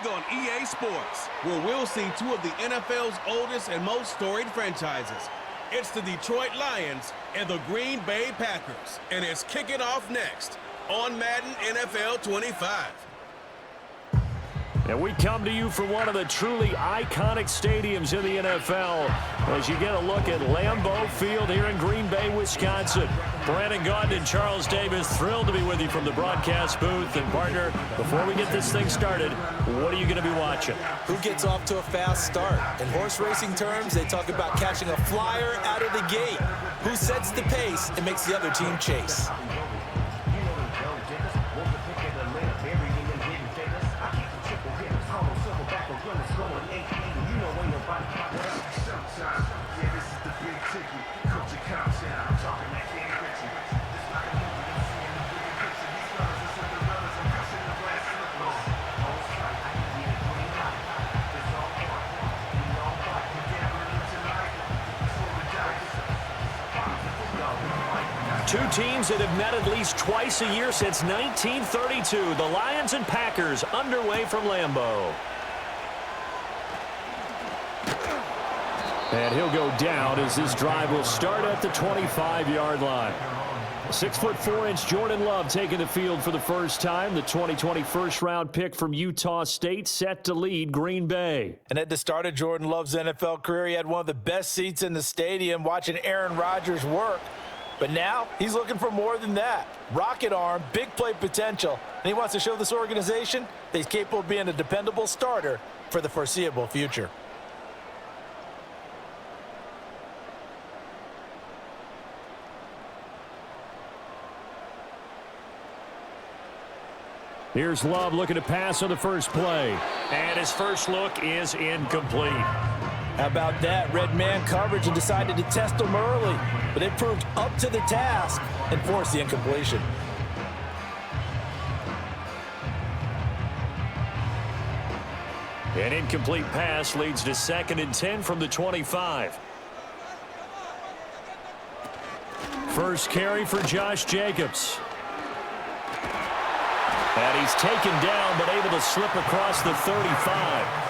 league on EA Sports, where we'll see two of the NFL's oldest and most storied franchises. It's the Detroit Lions and the Green Bay Packers, and it's kicking off next on Madden NFL 25. And we come to you from one of the truly iconic stadiums in the NFL as you get a look at Lambeau Field here in Green Bay, Wisconsin. Brandon Gaudin and Charles Davis, thrilled to be with you from the broadcast booth. And, partner, before we get this thing started, what are you going to be watching? Who gets off to a fast start? In horse racing terms, they talk about catching a flyer out of the gate. Who sets the pace and makes the other team chase? Two teams that have met at least twice a year since 1932. The Lions and Packers underway from Lambeau. And he'll go down as this drive will start at the 25-yard line. 6'4" Jordan Love taking the field for the first time. The 2020 first-round pick from Utah State set to lead Green Bay. And at the start of Jordan Love's NFL career, he had one of the best seats in the stadium watching Aaron Rodgers work. But now he's looking for more than that. Rocket arm, big play potential, and he wants to show this organization that he's capable of being a dependable starter for the foreseeable future. Here's Love looking to pass on the first play. And his first look is incomplete. How about that? Red man coverage and decided to test him early. But they proved up to the task and forced the incompletion. An incomplete pass leads to 2nd and 10 from the 25. First carry for Josh Jacobs. And he's taken down, but able to slip across the 35.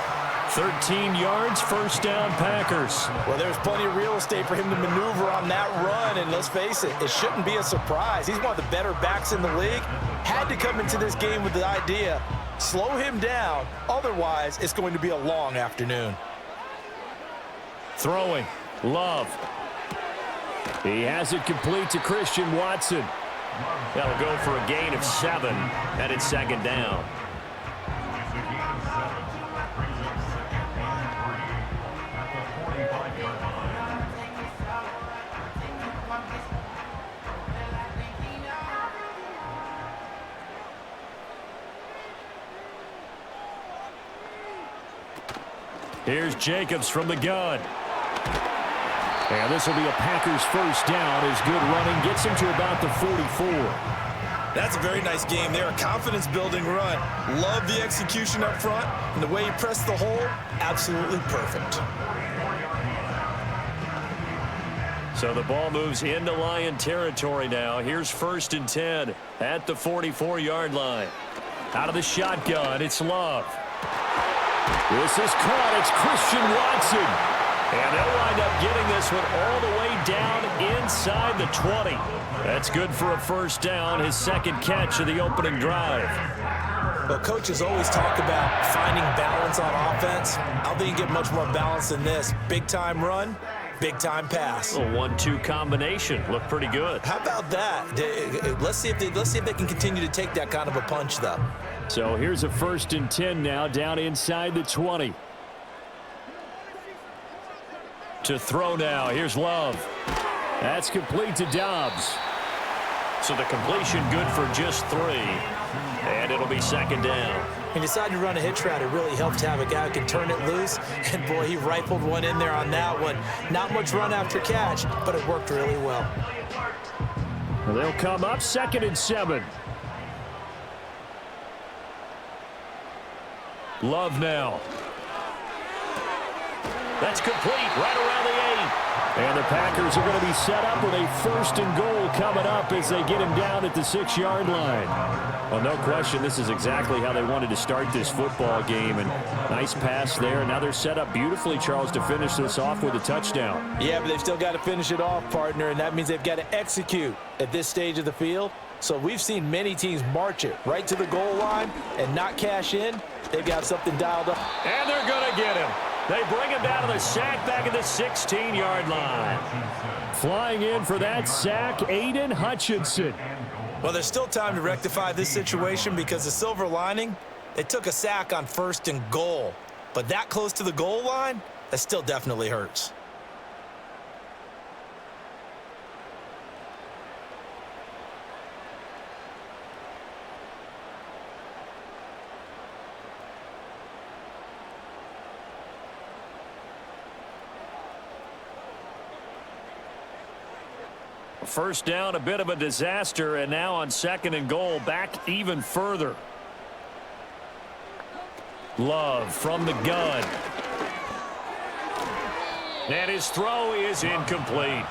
13 yards, first down, Packers. Well, there's plenty of real estate for him to maneuver on that run, and let's face it, it shouldn't be a surprise. He's one of the better backs in the league. Had to come into this game with the idea, slow him down, otherwise it's going to be a long afternoon. Throwing, Love. He has it complete to Christian Watson. That'll go for a gain of 7, and it's 2nd down. Here's Jacobs from the gun. And this will be a Packers first down as good running gets him to about the 44. That's a very nice game there, a confidence-building run. Love the execution up front, and the way he pressed the hole, absolutely perfect. So the ball moves into Lion territory now. Here's 1st and 10 at the 44-yard line. Out of the shotgun, it's Love. This is caught. It's Christian Watson. And they'll wind up getting this one all the way down inside the 20. That's good for a first down, his 2nd catch of the opening drive. Well, coaches always talk about finding balance on offense. I don't think you get much more balance than this. Big-time run, big-time pass. A 1-2 combination. Looked pretty good. How about that? Let's see if they can continue to take that kind of a punch, though. So here's a 1st and 10 now, down inside the 20. To throw now. Here's Love. That's complete to Dobbs. So the completion good for just 3. And it'll be 2nd down. He decided to run a hitch route. It really helped to have a guy who can turn it loose. And, boy, he rifled one in there on that one. Not much run after catch, but it worked really well. They'll come up 2nd and 7. Love now. That's complete right around the 8. And the Packers are going to be set up with a 1st and goal coming up as they get him down at the 6-yard line. Well, no question, this is exactly how they wanted to start this football game. And nice pass there. Now they're set up beautifully, Charles, to finish this off with a touchdown. Yeah, but they've still got to finish it off, partner, and that means they've got to execute at this stage of the field. So we've seen many teams march it right to the goal line and not cash in. They've got something dialed up. And they're going to get him. They bring him down to the sack back at the 16-yard line. Flying in for that sack, Aiden Hutchinson. Well, there's still time to rectify this situation because the silver lining, they took a sack on 1st and goal. But that close to the goal line, that still definitely hurts. First down, a bit of a disaster, and now on 2nd and goal, back even further. Love from the gun. And his throw is incomplete.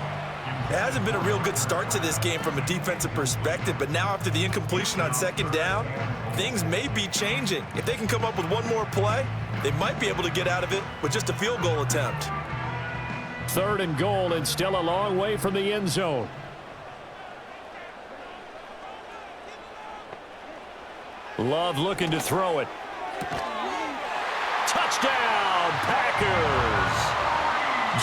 It hasn't been a real good start to this game from a defensive perspective, but now after the incompletion on 2nd down, things may be changing. If they can come up with one more play, they might be able to get out of it with just a field goal attempt. 3rd and goal, and still a long way from the end zone. Love looking to throw it. Touchdown, Packers!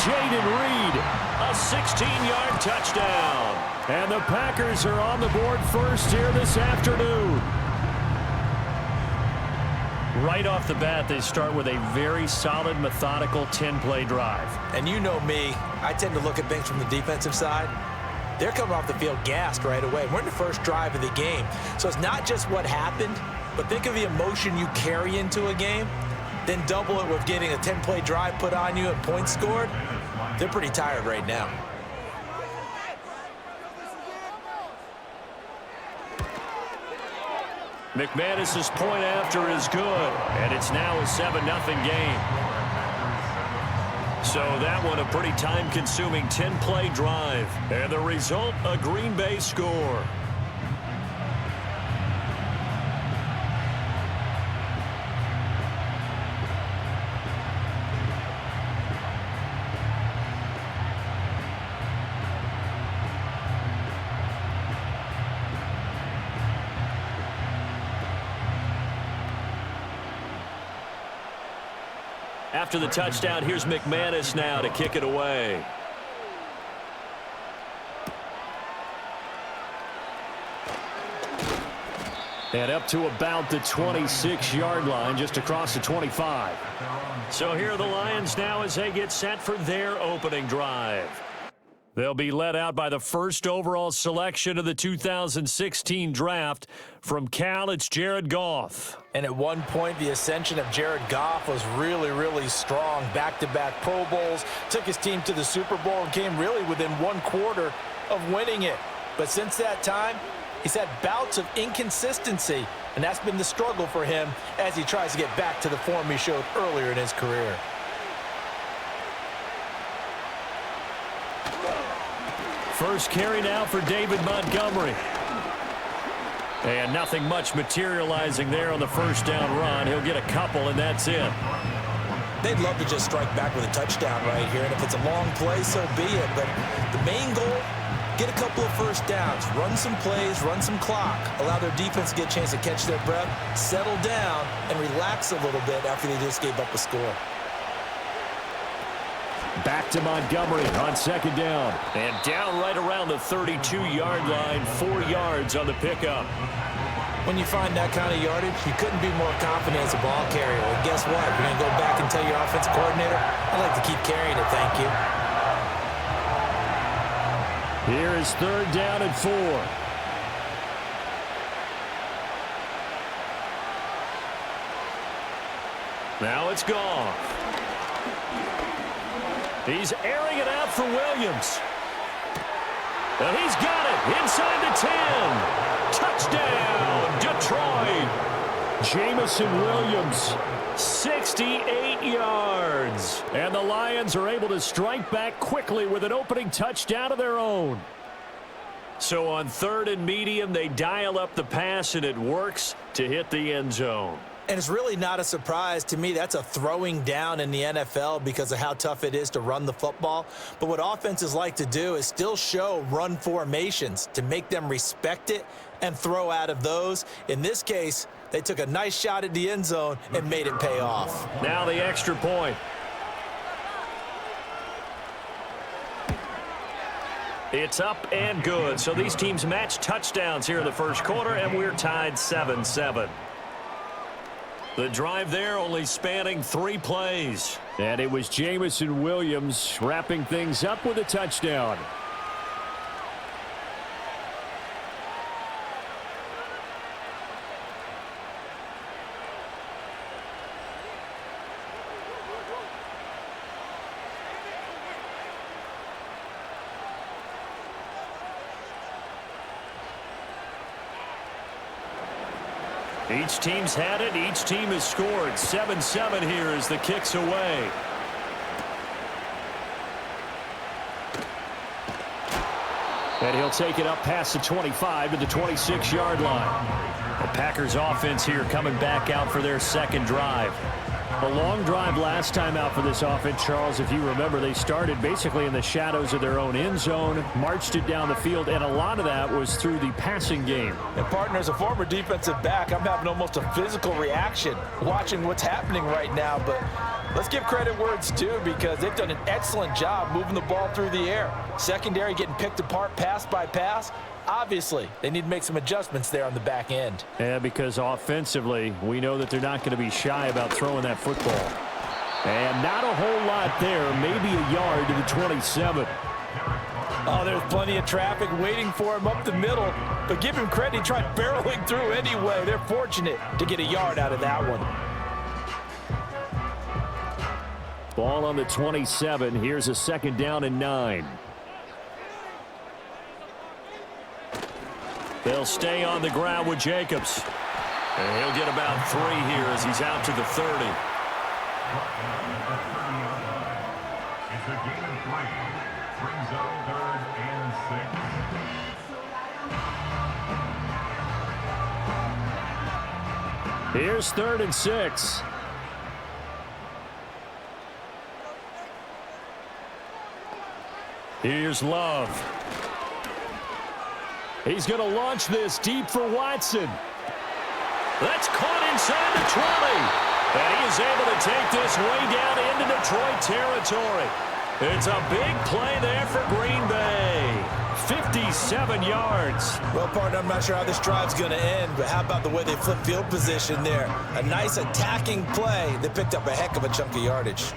Jaden Reed, a 16-yard touchdown. And the Packers are on the board first here this afternoon. Right off the bat, they start with a very solid, methodical 10-play drive. And you know me, I tend to look at things from the defensive side. They're coming off the field gassed right away. We're in the first drive of the game. So it's not just what happened, but think of the emotion you carry into a game, then double it with getting a 10-play drive put on you and points scored. They're pretty tired right now. McManus's point after is good, and it's now a 7-0 game. So that one a pretty time-consuming 10-play drive. And the result, a Green Bay score. After the touchdown, here's McManus now to kick it away. And up to about the 26-yard line, just across the 25. So here are the Lions now as they get set for their opening drive. They'll be led out by the first overall selection of the 2016 draft. From Cal, it's Jared Goff. And at one point, the ascension of Jared Goff was really, really strong. Back-to-back Pro Bowls, took his team to the Super Bowl and came really within 1/4 of winning it. But since that time, he's had bouts of inconsistency, and that's been the struggle for him as he tries to get back to the form he showed earlier in his career. First carry now for David Montgomery. And nothing much materializing there on the first down run. He'll get a couple, and that's it. They'd love to just strike back with a touchdown right here, and if it's a long play, so be it. But the main goal, get a couple of first downs, run some plays, run some clock, allow their defense to get a chance to catch their breath, settle down, and relax a little bit after they just gave up a score. Back to Montgomery on second down. And down right around the 32-yard line, 4 yards on the pickup. When you find that kind of yardage, you couldn't be more confident as a ball carrier. And guess what? You're going to go back and tell your offensive coordinator, I'd like to keep carrying it, thank you. Here is 3rd down and 4. Now it's Goff. He's airing it out for Williams. And he's got it inside the 10. Touchdown, Detroit. Jamison Williams, 68 yards. And the Lions are able to strike back quickly with an opening touchdown of their own. So on 3rd and medium, they dial up the pass, and it works to hit the end zone. And it's really not a surprise to me. That's a throwing down in the NFL because of how tough it is to run the football. But what offenses like to do is still show run formations to make them respect it and throw out of those. In this case, they took a nice shot at the end zone and made it pay off. Now the extra point. It's up and good. So these teams match touchdowns here in the first quarter, and we're tied 7-7. The drive there only spanning 3 plays. And it was Jamison Williams wrapping things up with a touchdown. Each team's had it. Each team has scored. 7-7 here as the kick's away. And he'll take it up past the 25 to the 26-yard line. The Packers offense here coming back out for their second drive. A long drive last time out for this offense, Charles. If you remember, they started basically in the shadows of their own end zone, marched it down the field, and a lot of that was through the passing game. And partner, as a former defensive back, I'm having almost a physical reaction watching what's happening right now. But let's give credit where it's due because they've done an excellent job moving the ball through the air. Secondary getting picked apart pass by pass. Obviously, they need to make some adjustments there on the back end. Yeah, because offensively, we know that they're not going to be shy about throwing that football. And not a whole lot there, maybe a yard to the 27. Oh, there's plenty of traffic waiting for him up the middle. But give him credit, he tried barreling through anyway. They're fortunate to get a yard out of that one. Ball on the 27. Here's a 2nd down and 9. They'll stay on the ground with Jacobs. And he'll get about 3 here as he's out to the 30. It's a gain of 3. Brings up 3rd and 6. Here's 3rd and 6. Here's Love. He's going to launch this deep for Watson. That's caught inside the 20. And he is able to take this way down into Detroit territory. It's a big play there for Green Bay. 57 yards. Well, partner, I'm not sure how this drive's going to end, but how about the way they flip field position there? A nice attacking play that picked up a heck of a chunk of yardage.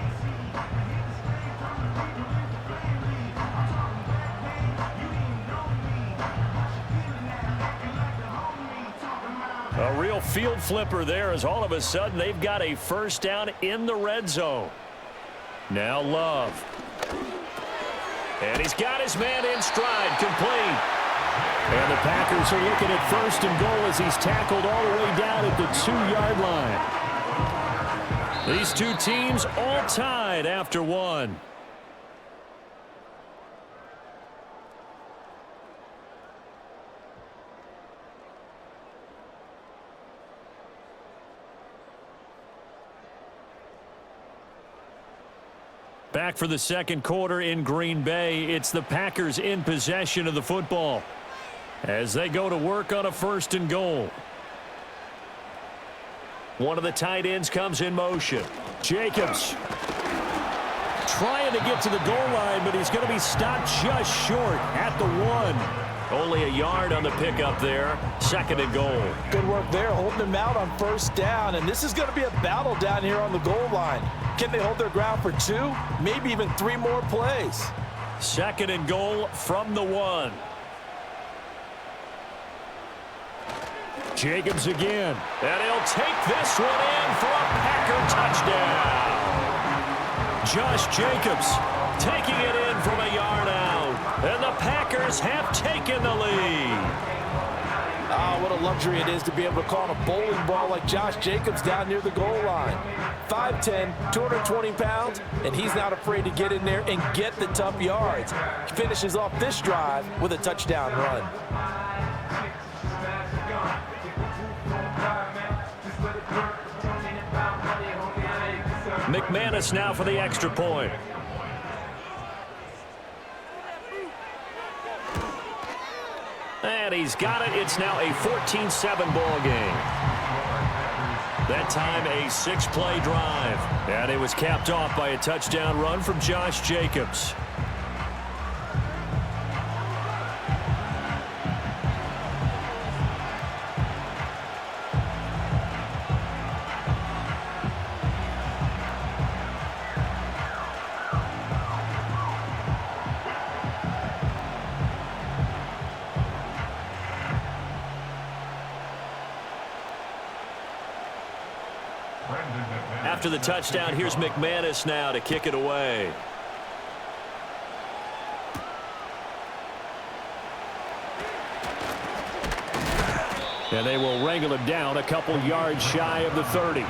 A real field flipper there as all of a sudden they've got a 1st down in the red zone. Now Love. And he's got his man in stride, complete. And the Packers are looking at 1st and goal as he's tackled all the way down at the 2-yard line. These two teams all tied after 1. Back for the second quarter in Green Bay. It's the Packers in possession of the football as they go to work on a 1st and goal. One of the tight ends comes in motion. Jacobs trying to get to the goal line, but he's going to be stopped just short at the 1. Only a yard on the pickup there. 2nd and goal. Good work there, holding them out on 1st down. And this is going to be a battle down here on the goal line. Can they hold their ground for 2, maybe even 3 more plays? 2nd and goal from the 1. Jacobs again. And he'll take this one in for a Packer touchdown. Josh Jacobs taking it in from a yard out. And the Packers have taken the lead. Oh, what a luxury it is to be able to call on a bowling ball like Josh Jacobs down near the goal line. 5'10", 220 pounds, and he's not afraid to get in there and get the tough yards. He finishes off this drive with a touchdown run. McManus now for the extra point. And he's got it. It's now a 14-7 ball game. That time a 6-play drive. And it was capped off by a touchdown run from Josh Jacobs. After the touchdown, here's McManus now to kick it away. And they will wrangle him down a couple yards shy of the 30.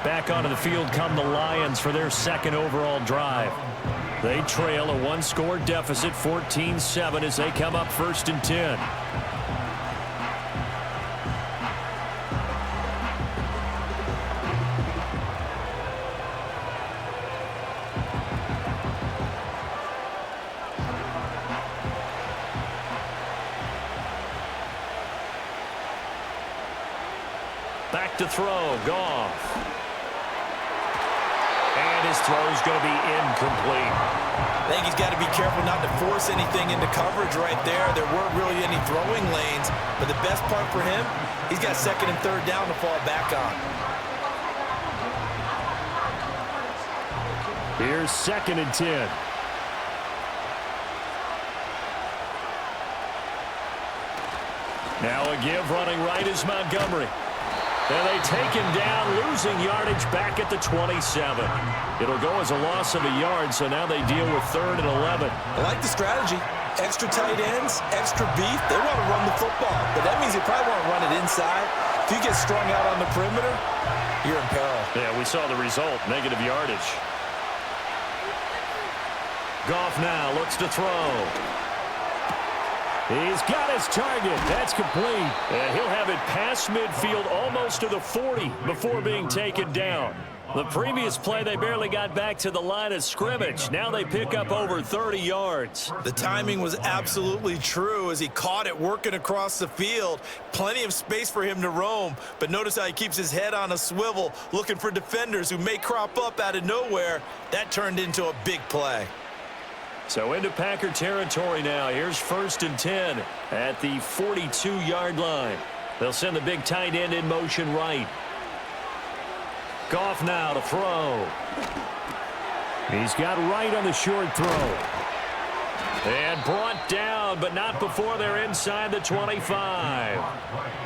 Back onto the field come the Lions for their second overall drive. They trail a one-score deficit, 14-7, as they come up 1st and 10. Back to throw, Goff. And his throw's going to be incomplete. I think he's got to be careful not to force anything into coverage right there. There weren't really any throwing lanes, but the best part for him, he's got 2nd and 3rd down to fall back on. Here's 2nd and 10. Now a give running right is Montgomery. And they take him down, losing yardage back at the 27. It'll go as a loss of a yard, so now they deal with 3rd and 11. I like the strategy. Extra tight ends, extra beef. They want to run the football, but that means they probably want to run it inside. If you get strung out on the perimeter, you're in peril. Yeah, we saw the result, negative yardage. Goff now looks to throw. He's got his target. That's complete. And he'll have it past midfield almost to the 40 before being taken down. The previous play, they barely got back to the line of scrimmage. Now they pick up over 30 yards. The timing was absolutely true as he caught it working across the field. Plenty of space for him to roam. But notice how he keeps his head on a swivel, looking for defenders who may crop up out of nowhere. That turned into a big play. So into Packer territory now. Here's 1st and 10 at the 42-yard line. They'll send the big tight end in motion right. Goff now to throw. He's got right on the short throw. And brought down, but not before they're inside the 25.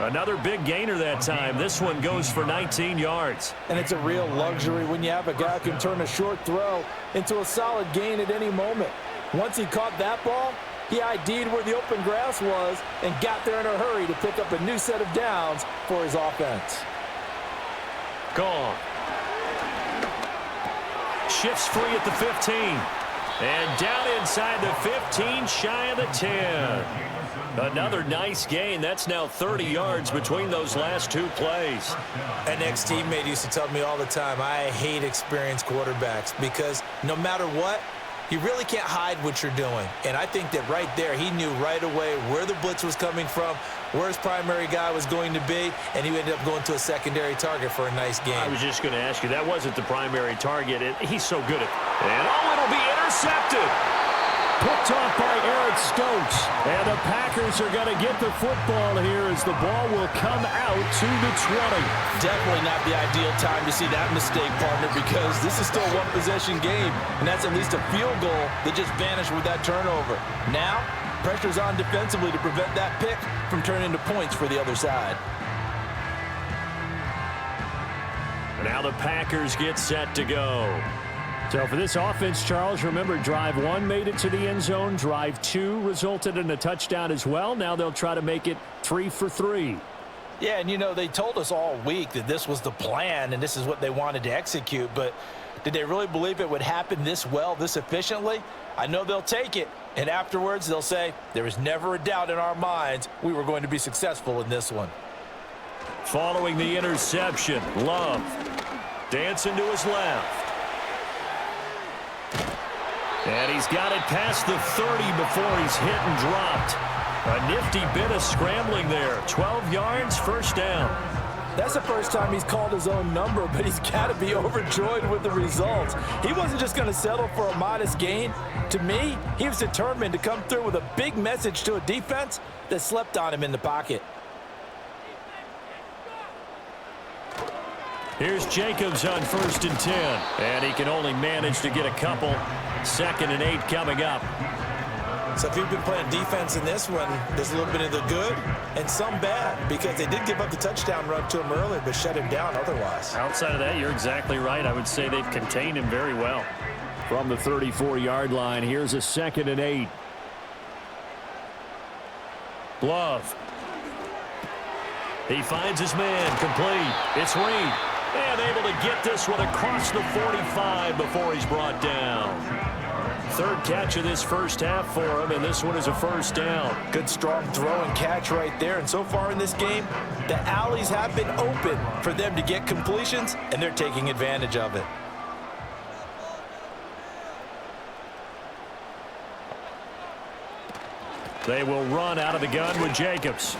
Another big gainer that time. This one goes for 19 yards. And it's a real luxury when you have a guy who can turn a short throw into a solid gain at any moment. Once he caught that ball, he ID'd where the open grass was and got there in a hurry to pick up a new set of downs for his offense. Gone. Shifts free at the 15. And down inside the 15, shy of the 10. Another nice gain. That's now 30 yards between those last two plays. An ex-teammate used to tell me all the time, I hate experienced quarterbacks because no matter what, you really can't hide what you're doing. And I think that right there, he knew right away where the blitz was coming from, where his primary guy was going to be, and he ended up going to a secondary target for a nice game. I was just going to ask you, that wasn't the primary target. He's so good at it. And it'll be intercepted. Picked off by Eric Stokes. And the Packers are going to get the football here as the ball will come out to the 20. Definitely not the ideal time to see that mistake, partner, because this is still a one-possession game, and that's at least a field goal that just vanished with that turnover. Now, pressure's on defensively to prevent that pick from turning into points for the other side. And now the Packers get set to go. So for this offense, Charles, remember, drive 1 made it to the end zone. Drive 2 resulted in a touchdown as well. Now they'll try to make it 3 for 3. Yeah, and, you know, they told us all week that this was the plan and this is what they wanted to execute. But did they really believe it would happen this well, this efficiently? I know they'll take it. And afterwards, they'll say, there was never a doubt in our minds we were going to be successful in this one. Following the interception, Love dancing to his left. And he's got it past the 30 before he's hit and dropped. A nifty bit of scrambling there. 12 yards, first down. That's the first time he's called his own number, but he's got to be overjoyed with the results. He wasn't just going to settle for a modest gain. To me, he was determined to come through with a big message to a defense that slept on him in the pocket. Here's Jacobs on 1st and 10. And he can only manage to get a couple. 2nd and 8 coming up. So if you've been playing defense in this one, there's a little bit of the good and some bad, because they did give up the touchdown run to him early, but shut him down otherwise. Outside of that, you're exactly right. I would say they've contained him very well. From the 34-yard line, here's a 2nd and 8. Love. He finds his man, complete. It's Reed. And able to get this one across the 45 before he's brought down. 3rd catch of this first half for him, and this one is a first down. Good strong throw and catch right there. And so far in this game, the alleys have been open for them to get completions, and they're taking advantage of it. They will run out of the gun with Jacobs.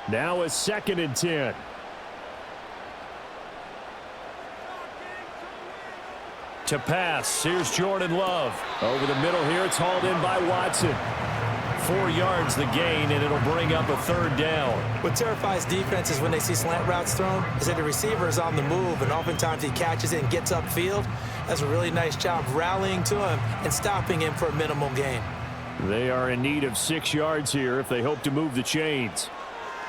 Now a 2nd and 10. To pass, here's Jordan Love. Over the middle here, it's hauled in by Watson. 4 yards the gain, and it'll bring up a 3rd down. What terrifies defenses when they see slant routes thrown is that the receiver is on the move, and oftentimes he catches it and gets upfield. That's a really nice job rallying to him and stopping him for a minimal gain. They are in need of 6 yards here if they hope to move the chains.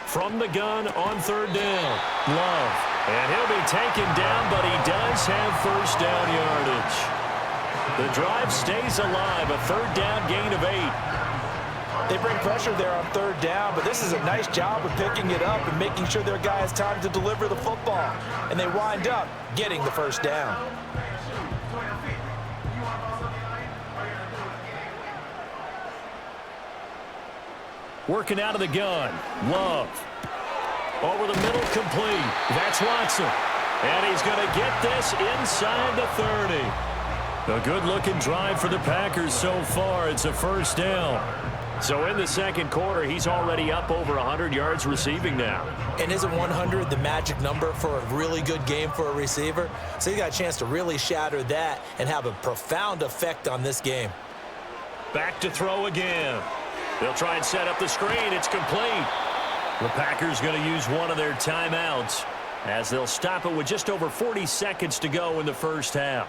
From the gun on 3rd down, Love. And he'll be taken down, but he does have first down yardage. The drive stays alive, a 3rd down gain of 8. They bring pressure there on 3rd down, but this is a nice job of picking it up and making sure their guy has time to deliver the football. And they wind up getting the first down. Working out of the gun, Love. Over the middle, complete. That's Watson. And he's going to get this inside the 30. A good-looking drive for the Packers so far. It's a first down. So in the 2nd quarter, he's already up over 100 yards receiving now. And isn't 100 the magic number for a really good game for a receiver? So he got a chance to really shatter that and have a profound effect on this game. Back to throw again. They'll try and set up the screen. It's complete. The Packers going to use one of their timeouts as they'll stop it with just over 40 seconds to go in the first half.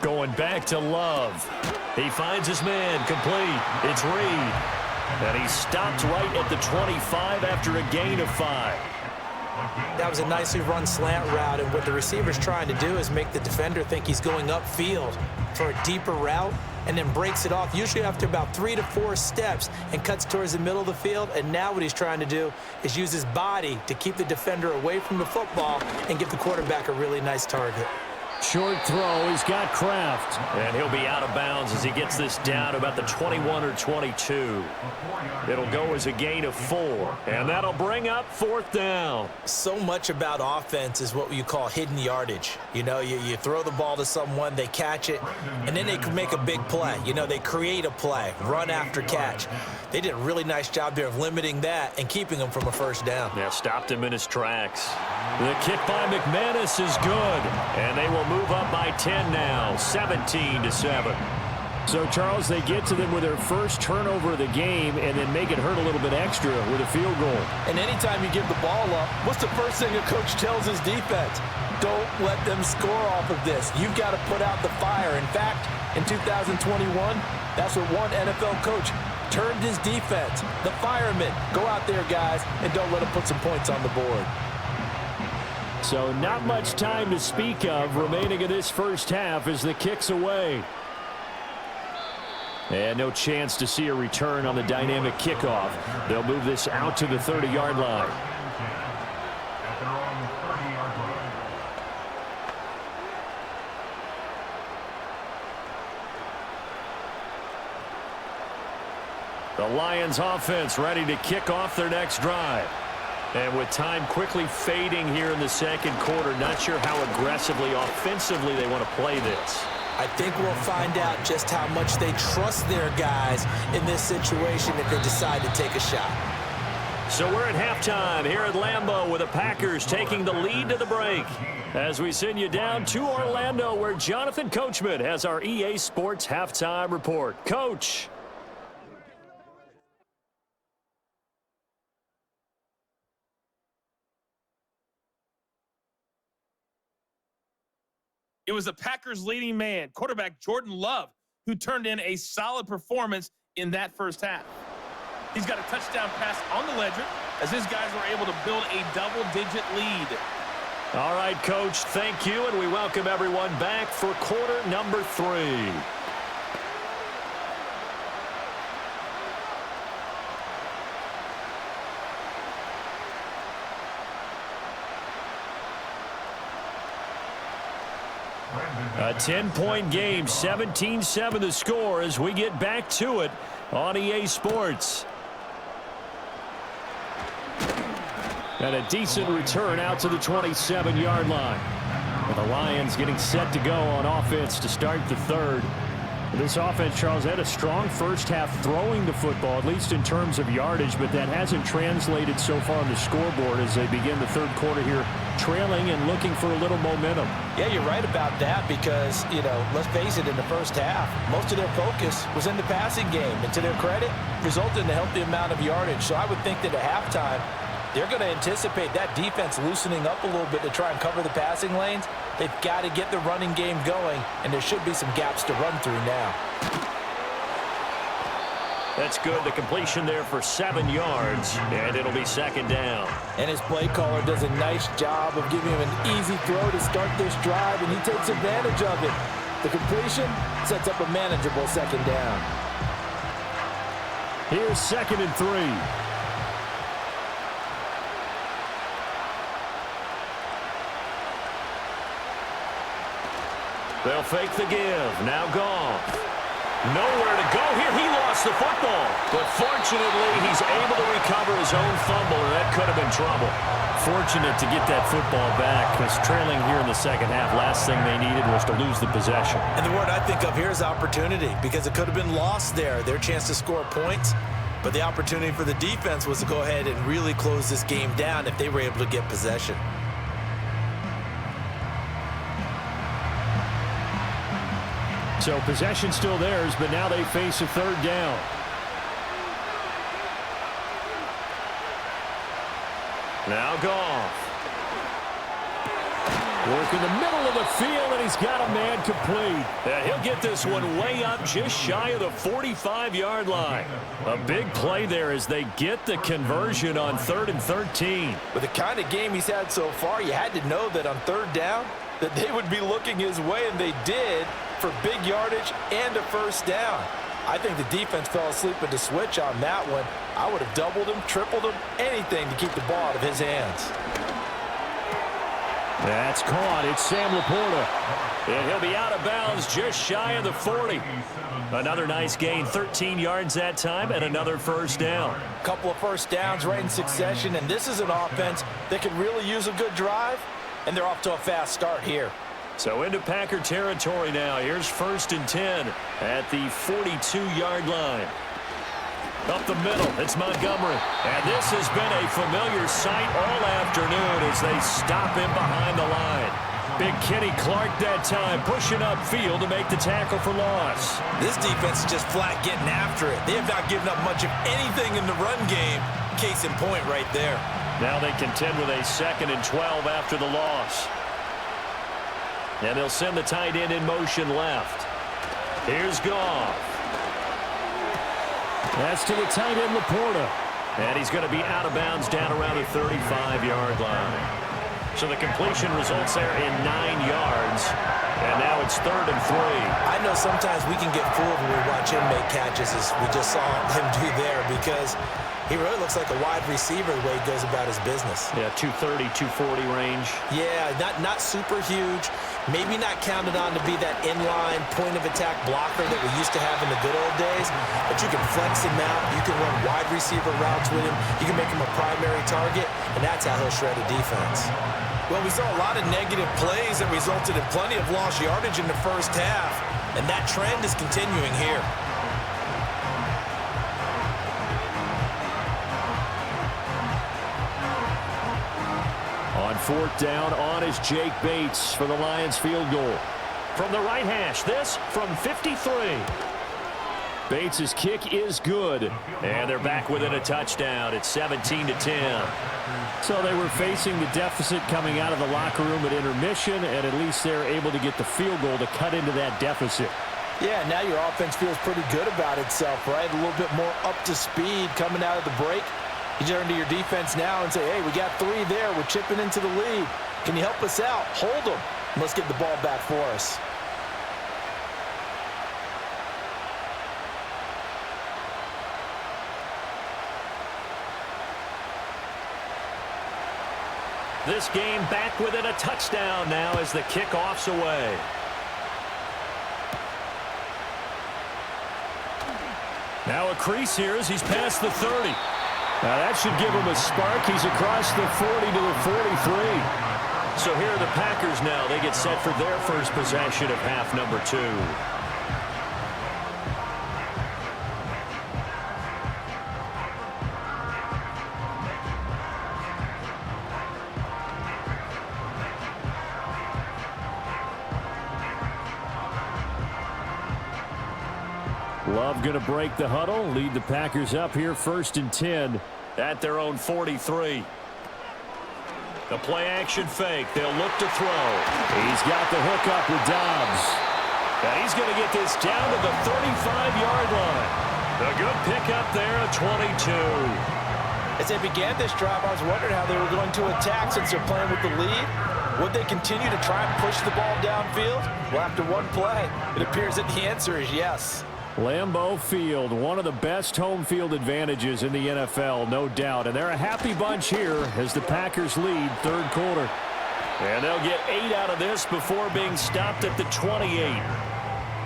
Going back to Love. He finds his man, complete. It's Reed. And he stopped right at the 25 after a gain of 5. That was a nicely run slant route, and what the receiver's trying to do is make the defender think he's going upfield for a deeper route, and then breaks it off, usually after about 3 to 4 steps, and cuts towards the middle of the field. And now what he's trying to do is use his body to keep the defender away from the football and give the quarterback a really nice target. Short throw, he's got Kraft. And he'll be out of bounds as he gets this down about the 21 or 22. It'll go as a gain of 4. And that'll bring up 4th down. So much about offense is what you call hidden yardage. You know, you throw the ball to someone, they catch it, and then they can make a big play. You know, they create a play, run after catch. They did a really nice job there of limiting that and keeping him from a first down. Yeah, stopped him in his tracks. The kick by McManus is good, and they will move up by 10 now, 17-7. So, Charles, they get to them with their first turnover of the game and then make it hurt a little bit extra with a field goal. And anytime you give the ball up, what's the first thing a coach tells his defense? Don't let them score off of this. You've got to put out the fire. In fact, in 2021, that's what one NFL coach turned his defense. The firemen. Go out there, guys, and don't let them put some points on the board. So not much time to speak of remaining in this first half as the kick's away. And no chance to see a return on the dynamic kickoff. They'll move this out to the 30-yard line. At their own 30-yard line. The Lions offense ready to kick off their next drive. And with time quickly fading here in the second quarter, not sure how aggressively, offensively they want to play this. I think we'll find out just how much they trust their guys in this situation if they decide to take a shot. So we're at halftime here at Lambeau with the Packers taking the lead to the break. As we send you down to Orlando where Jonathan Coachman has our EA Sports halftime report. Coach. It was the Packers' leading man, quarterback Jordan Love, who turned in a solid performance in that first half. He's got a touchdown pass on the ledger as his guys were able to build a double-digit lead. All right, Coach, thank you, and we welcome everyone back for quarter number 3. A 10-point game, 17-7 the score as we get back to it on EA Sports. And a decent return out to the 27-yard line. And the Lions getting set to go on offense to start the third. This offense, Charles, had a strong first half throwing the football, at least in terms of yardage, but that hasn't translated so far on the scoreboard as they begin the third quarter here, trailing and looking for a little momentum. Yeah, you're right about that because, let's face it, in the first half, most of their focus was in the passing game. And to their credit, resulted in a healthy amount of yardage. So I would think that at halftime, they're going to anticipate that defense loosening up a little bit to try and cover the passing lanes. They've got to get the running game going, and there should be some gaps to run through now. That's good. The completion there for 7 yards, and it'll be second down. And his play caller does a nice job of giving him an easy throw to start this drive, and he takes advantage of it. The completion sets up a manageable second down. Here's 2nd and 3. They'll fake the give. Now Goff. Nowhere to go here. He lost the football. But fortunately, he's able to recover his own fumble, and that could have been trouble. Fortunate to get that football back because trailing here in the second half, last thing they needed was to lose the possession. And the word I think of here is opportunity because it could have been lost there. Their chance to score points. But the opportunity for the defense was to go ahead and really close this game down if they were able to get possession. So possession still theirs, but now they face a third down. Now Goff. Work in the middle of the field, and he's got a man complete. And he'll get this one way up just shy of the 45-yard line. A big play there as they get the conversion on 3rd and 13. With the kind of game he's had so far, you had to know that on third down that they would be looking his way, and they did for big yardage and a first down. I think the defense fell asleep with the switch on that one. I would have doubled him, tripled him, anything to keep the ball out of his hands. That's caught. It's Sam Laporta. And he'll be out of bounds just shy of the 40. Another nice gain, 13 yards that time, and another first down. A couple of first downs right in succession, and this is an offense that could really use a good drive, and they're off to a fast start here. So into Packer territory now. Here's 1st and 10 at the 42-yard line. Up the middle, it's Montgomery. And this has been a familiar sight all afternoon as they stop him behind the line. Big Kenny Clark that time, pushing upfield to make the tackle for loss. This defense is just flat getting after it. They have not given up much of anything in the run game. Case in point right there. Now they contend with a 2nd and 12 after the loss. And they'll send the tight end in motion left. Here's Goff. That's to the tight end, Laporta. And he's going to be out of bounds down around the 35-yard line. So the completion results there in 9 yards. And now it's 3rd and 3. I know sometimes we can get fooled when we watch him make catches, as we just saw him do there, because he really looks like a wide receiver the way he goes about his business. Yeah, 230, 240 range. Yeah, not super huge. Maybe not counted on to be that inline point-of-attack blocker that we used to have in the good old days, but you can flex him out. You can run wide receiver routes with him. You can make him a primary target, and that's how he'll shred a defense. Well, we saw a lot of negative plays that resulted in plenty of lost yardage in the first half, and that trend is continuing here. On 4th down, on is Jake Bates for the Lions field goal. From the right hash, this from 53. Bates' kick is good. And they're back within a touchdown. It's 17-10. So they were facing the deficit coming out of the locker room at intermission, and at least they're able to get the field goal to cut into that deficit. Yeah, now your offense feels pretty good about itself, right? A little bit more up to speed coming out of the break. You turn to your defense now and say, hey, we got 3 there. We're chipping into the lead. Can you help us out? Hold them. Let's get the ball back for us. This game back within a touchdown now as the kickoff's away. Now a crease here as he's past the 30. Now that should give him a spark. He's across the 40 to the 43. So here are the Packers now. They get set for their first possession of half number 2. Love going to break the huddle, lead the Packers up here 1st and 10. At their own 43. The play action fake. They'll look to throw. He's got the hook up with Dobbs. And he's going to get this down to the 35-yard line. A good pickup there at 22. As they began this drive, I was wondering how they were going to attack since they're playing with the lead. Would they continue to try and push the ball downfield? Well, after one play, it appears that the answer is yes. Lambeau Field, one of the best home field advantages in the NFL, no doubt. And they're a happy bunch here as the Packers lead 3rd quarter. And they'll get 8 out of this before being stopped at the 28.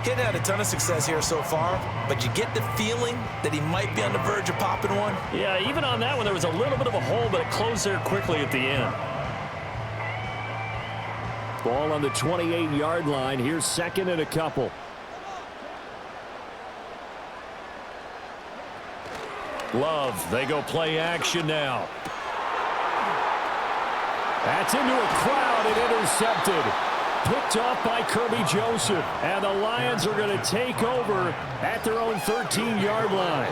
He'd had a ton of success here so far, but you get the feeling that he might be on the verge of popping one. Yeah, even on that one, there was a little bit of a hole, but it closed there quickly at the end. Ball on the 28-yard line. Here's 2nd and a couple. Love, they go play action now. That's into a crowd and intercepted. Picked off by Kirby Joseph. And the Lions are going to take over at their own 13-yard line.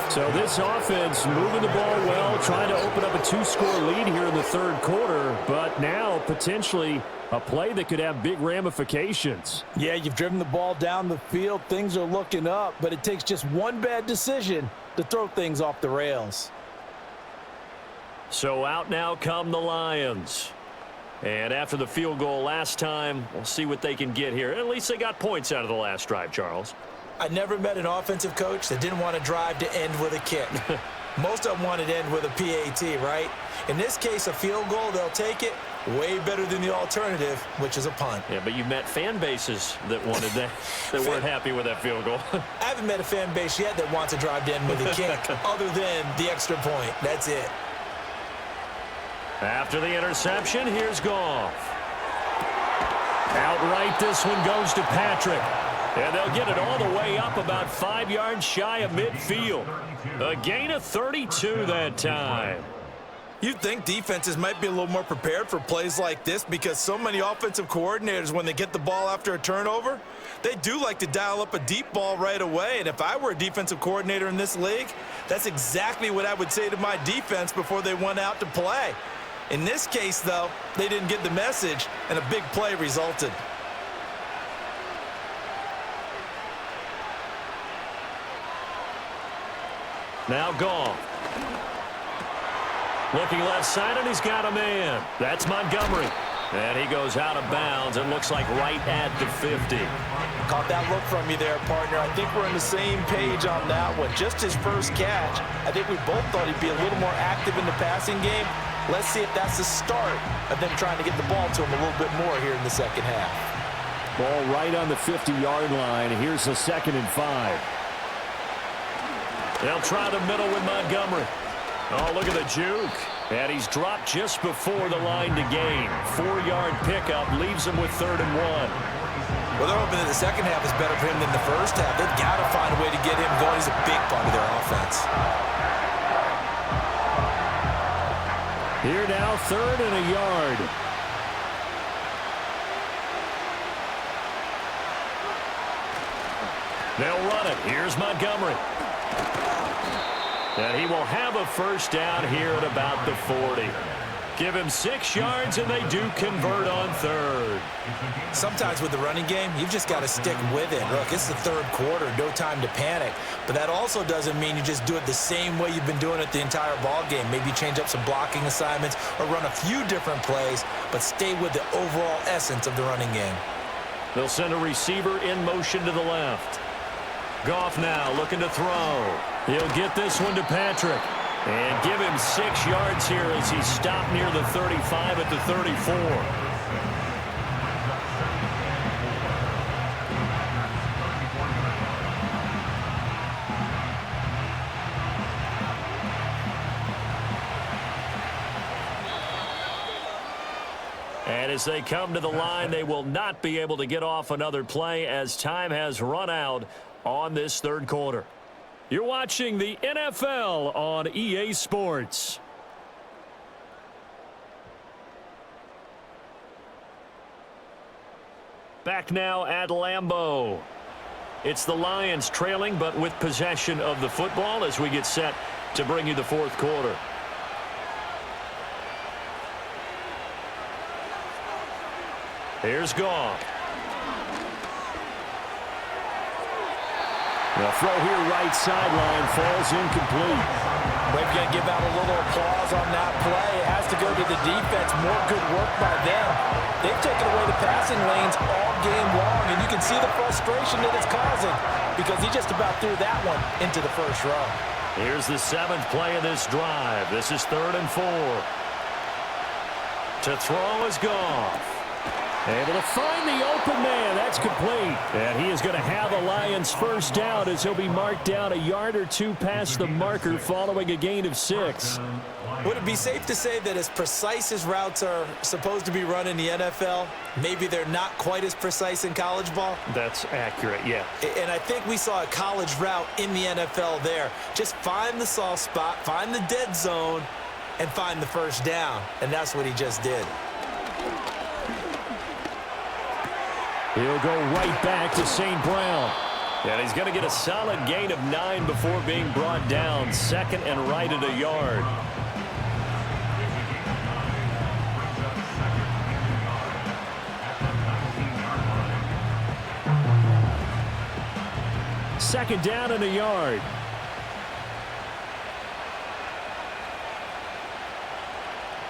So this offense moving the ball well, trying to open up a 2-score lead here in the 3rd quarter. But now potentially a play that could have big ramifications. Yeah, you've driven the ball down the field. Things are looking up, but it takes just one bad decision to throw things off the rails. So out now come the Lions. And after the field goal last time, we'll see what they can get here. At least they got points out of the last drive, Charles. I never met an offensive coach that didn't want to drive to end with a kick. Most of them wanted to end with a PAT, right? In this case, a field goal, they'll take it. Way better than the alternative, which is a punt. Yeah, but you've met fan bases that wanted that, that weren't happy with that field goal. I haven't met a fan base yet that wants to drive to end with a kick, other than the extra point. That's it. After the interception, here's Goff. Outright, this one goes to Patrick. And they'll get it all the way up about 5 yards shy of midfield. A gain of 32 that time. You'd think defenses might be a little more prepared for plays like this because so many offensive coordinators, when they get the ball after a turnover, they do like to dial up a deep ball right away. And if I were a defensive coordinator in this league, that's exactly what I would say to my defense before they went out to play. In this case, though, they didn't get the message, and a big play resulted. Now Goff. Looking left side, and he's got a man. That's Montgomery. And he goes out of bounds. It looks like right at the 50. Caught that look from you there, partner. I think we're on the same page on that one. Just his first catch. I think we both thought he'd be a little more active in the passing game. Let's see if that's the start of them trying to get the ball to him a little bit more here in the second half. Ball right on the 50-yard line. Here's the 2nd and 5. They'll try the middle with Montgomery. Oh, look at the juke. And he's dropped just before the line to gain. 4-yard pickup leaves him with 3rd and 1. Well, they're hoping that the second half is better for him than the first half. They've got to find a way to get him going. He's a big part of their offense. Here now, 3rd and a yard. They'll run it. Here's Montgomery. And he will have a first down here at about the 40. Give him 6 yards, and they do convert on 3rd. Sometimes with the running game, you've just got to stick with it. Look, it's the 3rd quarter, no time to panic. But that also doesn't mean you just do it the same way you've been doing it the entire ball game. Maybe change up some blocking assignments or run a few different plays, but stay with the overall essence of the running game. They'll send a receiver in motion to the left. Goff now looking to throw. He'll get this one to Patrick. And give him 6 yards here as he stopped near the 35 at the 34. And as they come to the line, they will not be able to get off another play as time has run out on this 3rd quarter. You're watching the NFL on EA Sports. Back now at Lambeau. It's the Lions trailing, but with possession of the football as we get set to bring you the 4th quarter. Here's Goff. The throw here right sideline falls incomplete. We're going to give out a little applause on that play. It has to go to the defense. More good work by them. They've taken away the passing lanes all game long, and you can see the frustration that it's causing because he just about threw that one into the first row. Here's the 7th play of this drive. This is 3rd and 4. To throw is Goff. Able to find the open man. That's complete. And he is going to have a Lions first down as he'll be marked down a yard or 2 past the marker following a gain of 6. Would it be safe to say that as precise as routes are supposed to be run in the NFL, maybe they're not quite as precise in college ball? That's accurate, yeah. And I think we saw a college route in the NFL there. Just find the soft spot, find the dead zone, and find the first down. And that's what he just did. He'll go right back to St. Brown. And he's going to get a solid gain of 9 before being brought down. 2nd and right at a yard. Second down and a yard.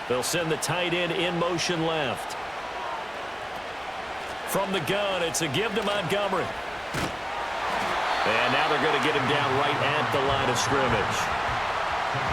They'll send the tight end in motion left. From the gun, it's a give to Montgomery. And now they're going to get him down right at the line of scrimmage.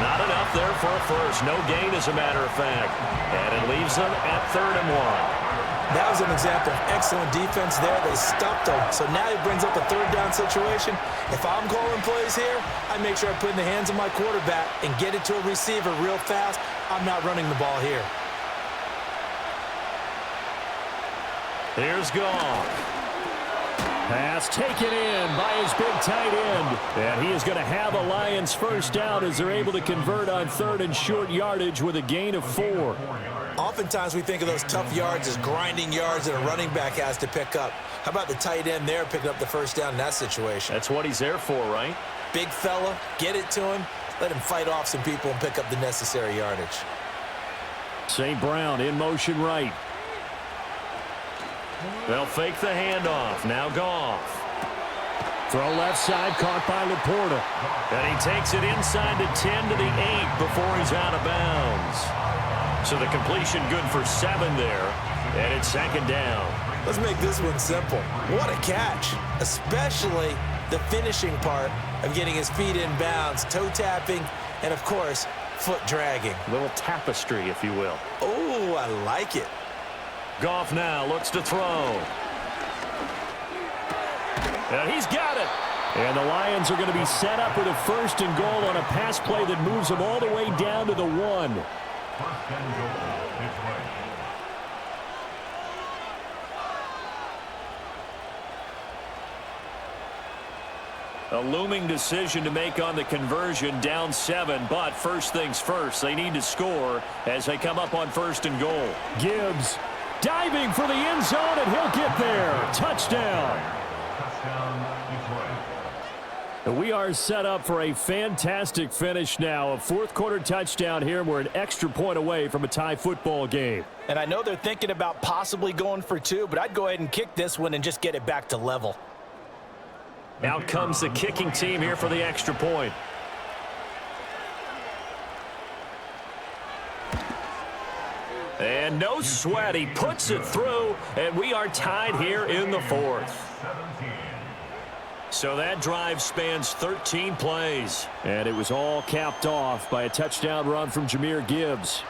Not enough there for a first. No gain, as a matter of fact. And it leaves them at 3rd and 1. That was an example of excellent defense there. They stopped him. So now he brings up a 3rd down situation. If I'm calling plays here, I make sure I put it in the hands of my quarterback and get it to a receiver real fast. I'm not running the ball here. Here's Goff. Pass taken in by his big tight end. And he is going to have a Lions first down as they're able to convert on 3rd and short yardage with a gain of 4. Oftentimes we think of those tough yards as grinding yards that a running back has to pick up. How about the tight end there picking up the first down in that situation? That's what he's there for, right? Big fella, get it to him, let him fight off some people and pick up the necessary yardage. St. Brown in motion right. They'll fake the handoff. Now Goff. Throw left side, caught by Laporta. And he takes it inside the 10 to the 8 before he's out of bounds. So the completion good for 7 there. And it's 2nd down. Let's make this one simple. What a catch, especially the finishing part of getting his feet in bounds, toe tapping, and of course, foot dragging. A little tapestry, if you will. Oh, I like it. Goff now looks to throw. And he's got it. And the Lions are going to be set up with a 1st and goal on a pass play that moves them all the way down to the 1. 1st and goal. Detroit. A looming decision to make on the conversion, down 7, but first things first, they need to score as they come up on 1st and goal. Gibbs diving for the end zone, and he'll get there. Touchdown. Touchdown, Detroit. We are set up for a fantastic finish now. A 4th quarter touchdown here, and we're an extra point away from a tie football game. And I know they're thinking about possibly going for 2, but I'd go ahead and kick this one and just get it back to level. Out comes the kicking team here for the extra point. And no sweat, he puts it through, and we are tied here in the 4th. So that drive spans 13 plays. And it was all capped off by a touchdown run from Jahmyr Gibbs.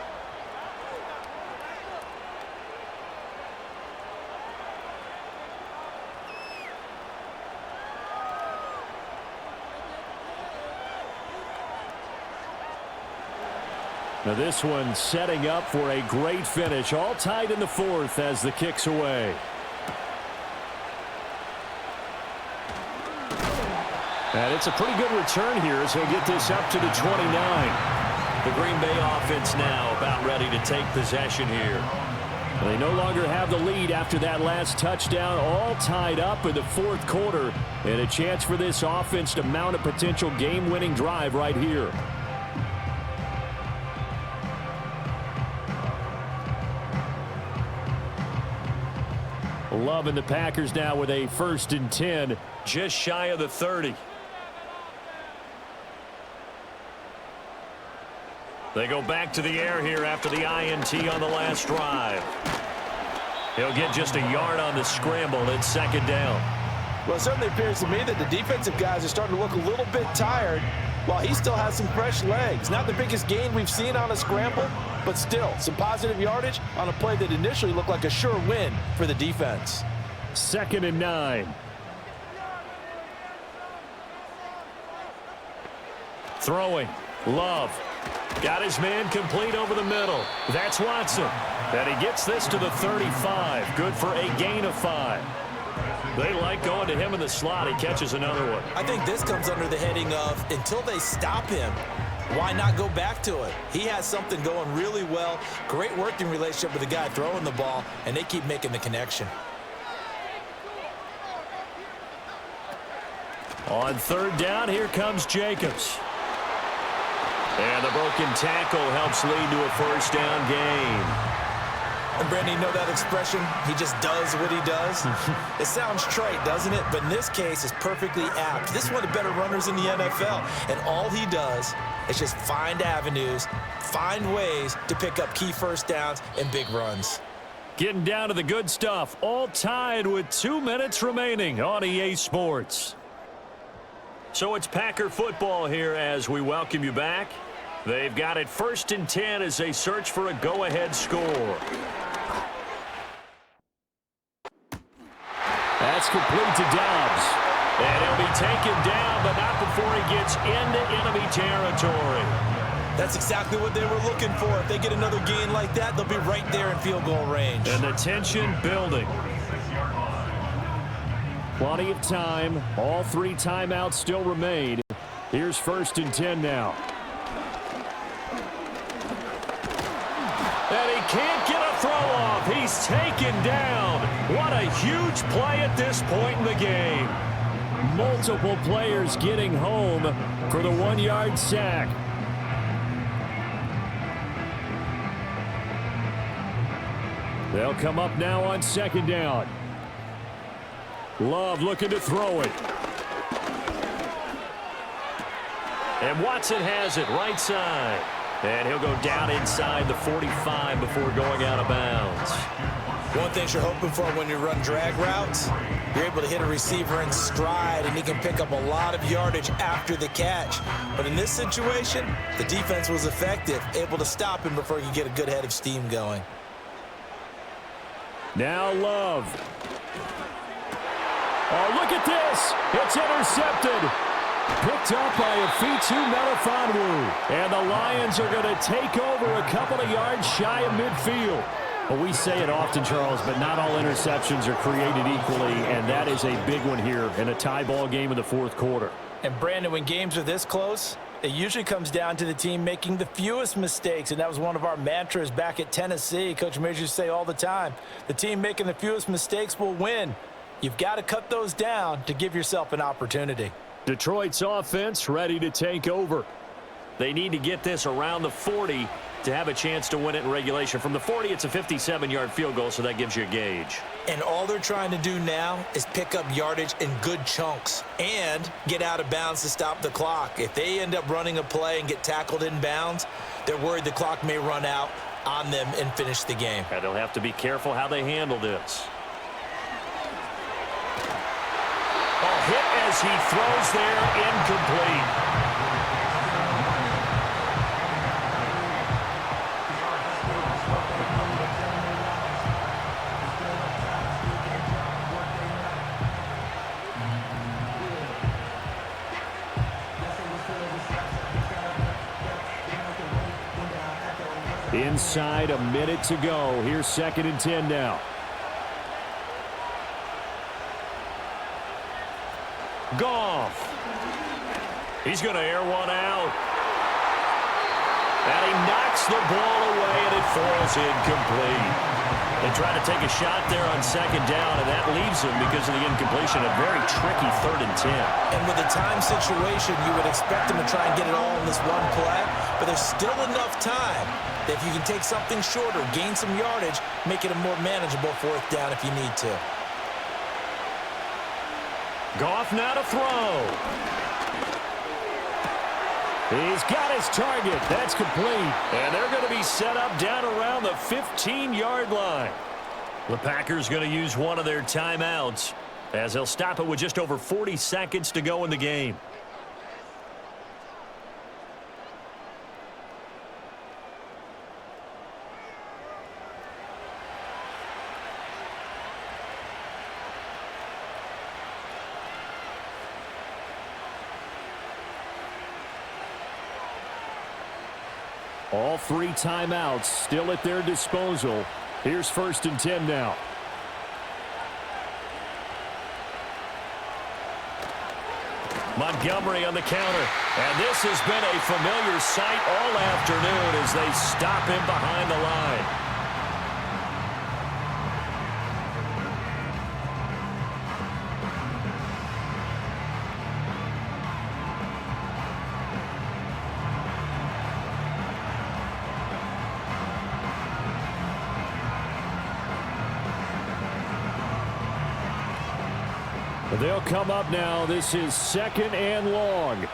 Now this one setting up for a great finish. All tied in the 4th as the kick's away. And it's a pretty good return here as he'll get this up to the 29. The Green Bay offense now about ready to take possession here. They no longer have the lead after that last touchdown. All tied up in the 4th quarter. And a chance for this offense to mount a potential game-winning drive right here. Love and the Packers now with a 1st and 10. Just shy of the 30. They go back to the air here after the INT on the last drive. He'll get just a yard on the scramble. It's 2nd down. Well, it certainly appears to me that the defensive guys are starting to look a little bit tired while he still has some fresh legs. Not the biggest gain we've seen on a scramble, but still some positive yardage on a play that initially looked like a sure win for the defense. 2nd and 9. Throwing. Love. Got his man complete over the middle. That's Watson. And he gets this to the 35. Good for a gain of 5. They like going to him in the slot. He catches another one. I think this comes under the heading of until they stop him, why not go back to it? He has something going really well. Great working relationship with the guy throwing the ball, and they keep making the connection. On 3rd down, here comes Jacobs. And the broken tackle helps lead to a 1st down gain. And Brandon, you know that expression? He just does what he does. It sounds trite, doesn't it? But in this case, it's perfectly apt. This is one of the better runners in the NFL. And all he does is just find avenues, find ways to pick up key 1st downs and big runs. Getting down to the good stuff. All tied with 2 minutes remaining on EA Sports. So it's Packer football here as we welcome you back. They've got it 1st and 10 as they search for a go-ahead score. That's complete to Dobbs. And he'll be taken down, but not before he gets into enemy territory. That's exactly what they were looking for. If they get another gain like that, they'll be right there in field goal range. And the tension building. Plenty of time. All 3 timeouts still remain. Here's 1st and 10 now. And he can't get a throw off. He's taken down. What a huge play at this point in the game. Multiple players getting home for the 1-yard sack. They'll come up now on 2nd down. Love looking to throw it. And Watson has it right side. And he'll go down inside the 45 before going out of bounds. One thing you're hoping for when you run drag routes, you're able to hit a receiver in stride, and he can pick up a lot of yardage after the catch. But in this situation, the defense was effective, able to stop him before he could get a good head of steam going. Now Love. Oh, look at this. It's intercepted. Picked up by Afitu Melifonwu. And the Lions are going to take over a couple of yards shy of midfield. Well, we say it often, Charles, but not all interceptions are created equally, and that is a big one here in a tie ball game in the 4th quarter. And, Brandon, when games are this close, it usually comes down to the team making the fewest mistakes, and that was one of our mantras back at Tennessee. Coach Majors used to say all the time, the team making the fewest mistakes will win. You've got to cut those down to give yourself an opportunity. Detroit's offense ready to take over. They need to get this around the 40 to have a chance to win it in regulation. From the 40, it's a 57-yard field goal, so that gives you a gauge. And all they're trying to do now is pick up yardage in good chunks and get out of bounds to stop the clock. If they end up running a play and get tackled in bounds, they're worried the clock may run out on them and finish the game. And they'll have to be careful how they handle this. A hit as he throws there, incomplete. Inside a minute to go. Here's 2nd and 10 now. Goff. He's going to air one out. And he knocks the ball away, and it falls incomplete. They try to take a shot there on 2nd down, and that leaves him because of the incompletion. A very tricky 3rd and 10. And with a time situation, you would expect him to try and get it all in this one play, but there's still enough time that if you can take something shorter, gain some yardage, make it a more manageable 4th down if you need to. Goff now to throw. He's got his target. That's complete. And they're going to be set up down around the 15-yard line. The Packers going to use one of their timeouts as they'll stop it with just over 40 seconds to go in the game. All 3 timeouts still at their disposal. Here's 1st and 10 now. Montgomery on the counter. And this has been a familiar sight all afternoon as they stop him behind the line. They'll come up now. This is 2nd and long.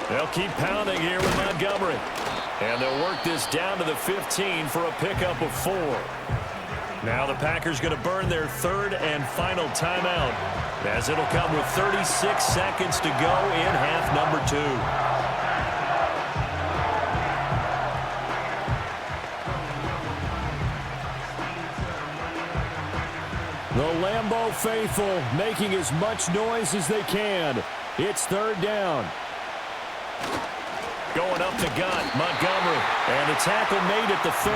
They'll keep pounding here with Montgomery. And they'll work this down to the 15 for a pickup of 4. Now the Packers going to burn their 3rd and final timeout, as it'll come with 36 seconds to go in half number 2. The Lambeau faithful making as much noise as they can. It's 3rd down. Going up the gut, Montgomery. And the tackle made at the 13.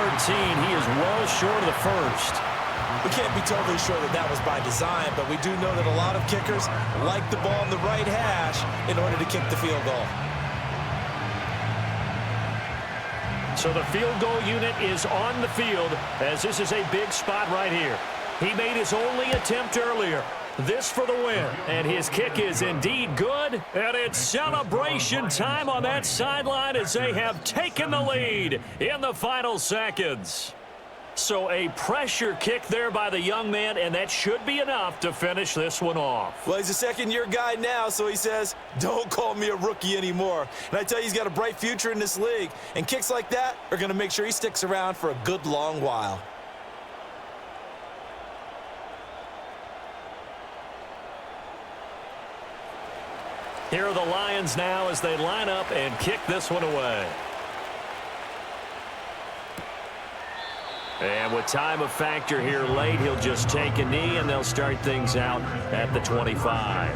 He is well short of the 1st. We can't be totally sure that that was by design, but we do know that a lot of kickers like the ball in the right hash in order to kick the field goal. So the field goal unit is on the field as this is a big spot right here. He made his only attempt earlier. This for the win, and his kick is indeed good, and it's celebration time on that sideline as they have taken the lead in the final seconds. So a pressure kick there by the young man, and that should be enough to finish this one off. Well, he's a second-year guy now, so he says, don't call me a rookie anymore. And I tell you, he's got a bright future in this league, and kicks like that are going to make sure he sticks around for a good long while. Here are the Lions now as they line up and kick this one away. And with time a factor here late, he'll just take a knee, and they'll start things out at the 25.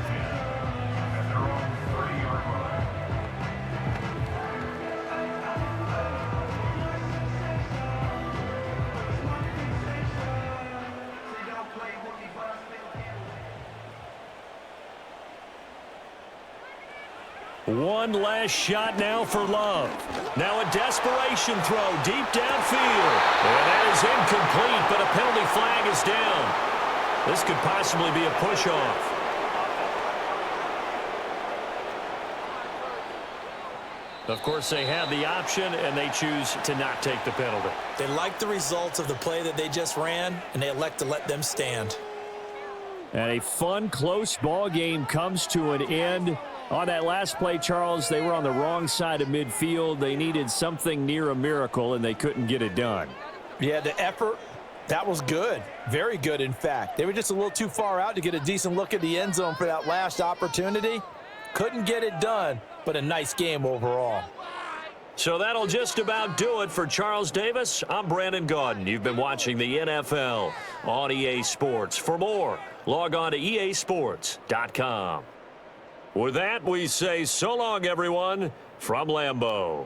One last shot now for Love. Now a desperation throw deep downfield. And that is incomplete, but a penalty flag is down. This could possibly be a push-off. Of course, they have the option, and they choose to not take the penalty. They like the results of the play that they just ran, and they elect to let them stand. And a fun, close ball game comes to an end. On that last play, Charles, they were on the wrong side of midfield. They needed something near a miracle, and they couldn't get it done. Yeah, the effort, that was good. Very good, in fact. They were just a little too far out to get a decent look at the end zone for that last opportunity. Couldn't get it done, but a nice game overall. So that'll just about do it for Charles Davis. I'm Brandon Gaudin. You've been watching the NFL on EA Sports. For more, log on to easports.com. With that, we say so long, everyone, from Lambeau.